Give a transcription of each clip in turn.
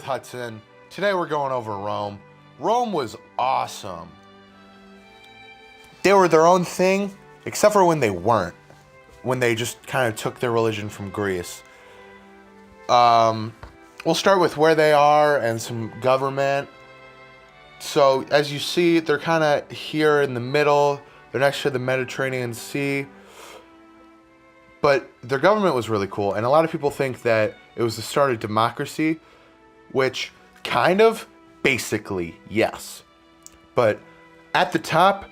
Hudson. Today we're going over Rome. Rome was awesome. They were their own thing, except for when they weren't. When they just kind of took their religion from Greece. We'll start with where they are and some government. So, as you see, they're kind of here in the middle. They're next to the Mediterranean Sea. But their government was really cool. And a lot of people think that it was the start of democracy, which kind of, basically, yes. But at the top,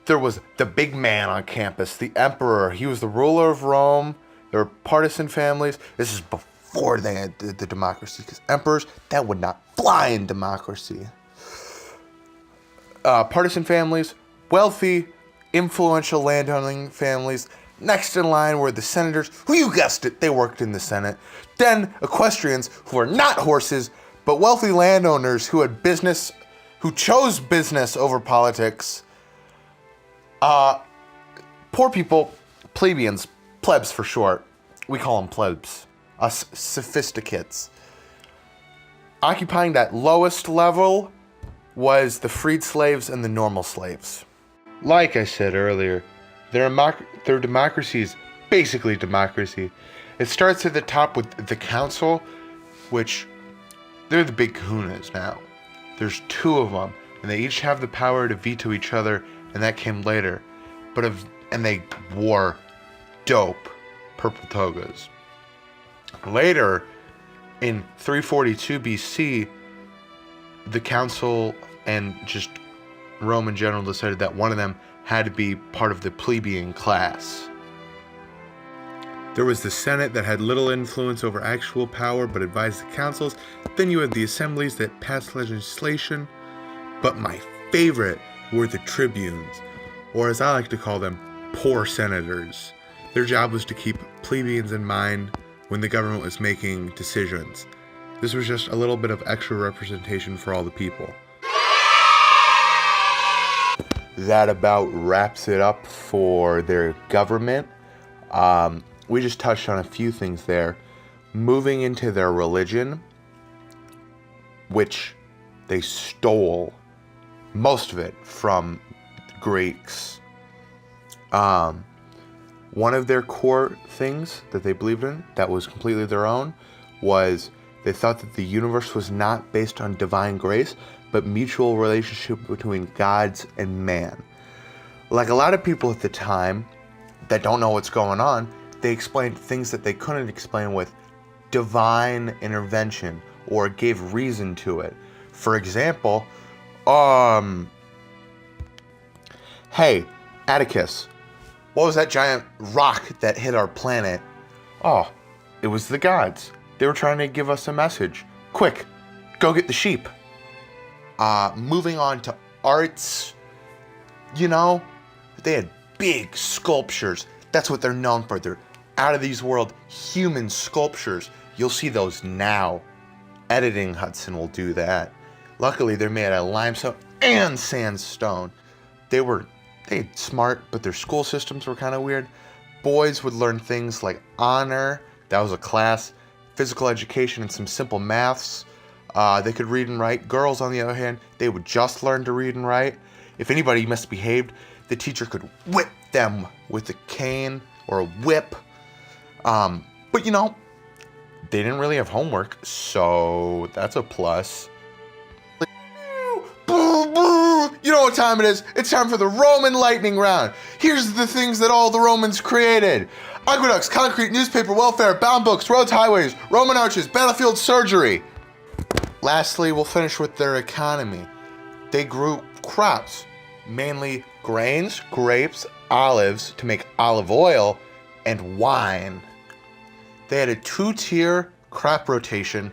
there was the big man on campus, the emperor. He was the ruler of Rome. There were partisan families. This is before they had the democracy, because emperors, that would not fly in democracy. Partisan families, wealthy, influential landowning families. Next in line were the senators, who, you guessed it, they worked in the Senate. Then equestrians, who were not horses, but wealthy landowners who had business, who chose business over politics. Poor people, plebeians, plebs for short. We call them plebs. Us sophisticates. Occupying that lowest level was the freed slaves and the normal slaves. Like I said earlier, their democracy is basically democracy. It starts at the top with the council, which they're the big kahunas now. There's two of them, and they each have the power to veto each other, and that came later. And they wore dope purple togas. Later, in 342 BC, the council and just Rome in general decided that one of them had to be part of the plebeian class. There was the Senate that had little influence over actual power but advised the councils. Then you had the assemblies that passed legislation. But my favorite were the tribunes, or as I like to call them, poor senators. Their job was to keep plebeians in mind when the government was making decisions. This was just a little bit of extra representation for all the people. That about wraps it up for their government. We just touched on a few things there. Moving into their religion, which they stole most of it from Greeks. One of their core things that they believed in, that was completely their own, was they thought that the universe was not based on divine grace, but mutual relationship between gods and man. Like a lot of people at the time that don't know what's going on, they explained things that they couldn't explain with divine intervention or gave reason to it. For example, hey, Atticus, what was that giant rock that hit our planet? Oh, it was the gods. They were trying to give us a message. Quick, go get the sheep. Moving on to arts, they had big sculptures. That's what they're known for. They're out of these world human sculptures. You'll see those now. Editing Hudson will do that. Luckily, they're made out of limestone and sandstone. They smart, but their school systems were kind of weird. Boys would learn things like honor, that was a class, physical education, and some simple maths. They could read and write. Girls, on the other hand, they would just learn to read and write. If anybody misbehaved, the teacher could whip them with a cane or a whip. But they didn't really have homework, so that's a plus. You know what time it is? It's time for the Roman lightning round. Here's the things that all the Romans created: aqueducts, concrete, newspaper, welfare, bound books, roads, highways, Roman arches, battlefield surgery. Lastly, we'll finish with their economy. They grew crops, mainly grains, grapes, olives to make olive oil, and wine. They had a 2-tier crop rotation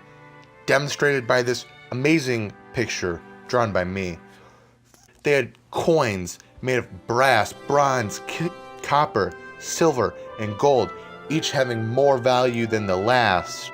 demonstrated by this amazing picture drawn by me. They had coins made of brass, bronze, copper, silver, and gold, each having more value than the last.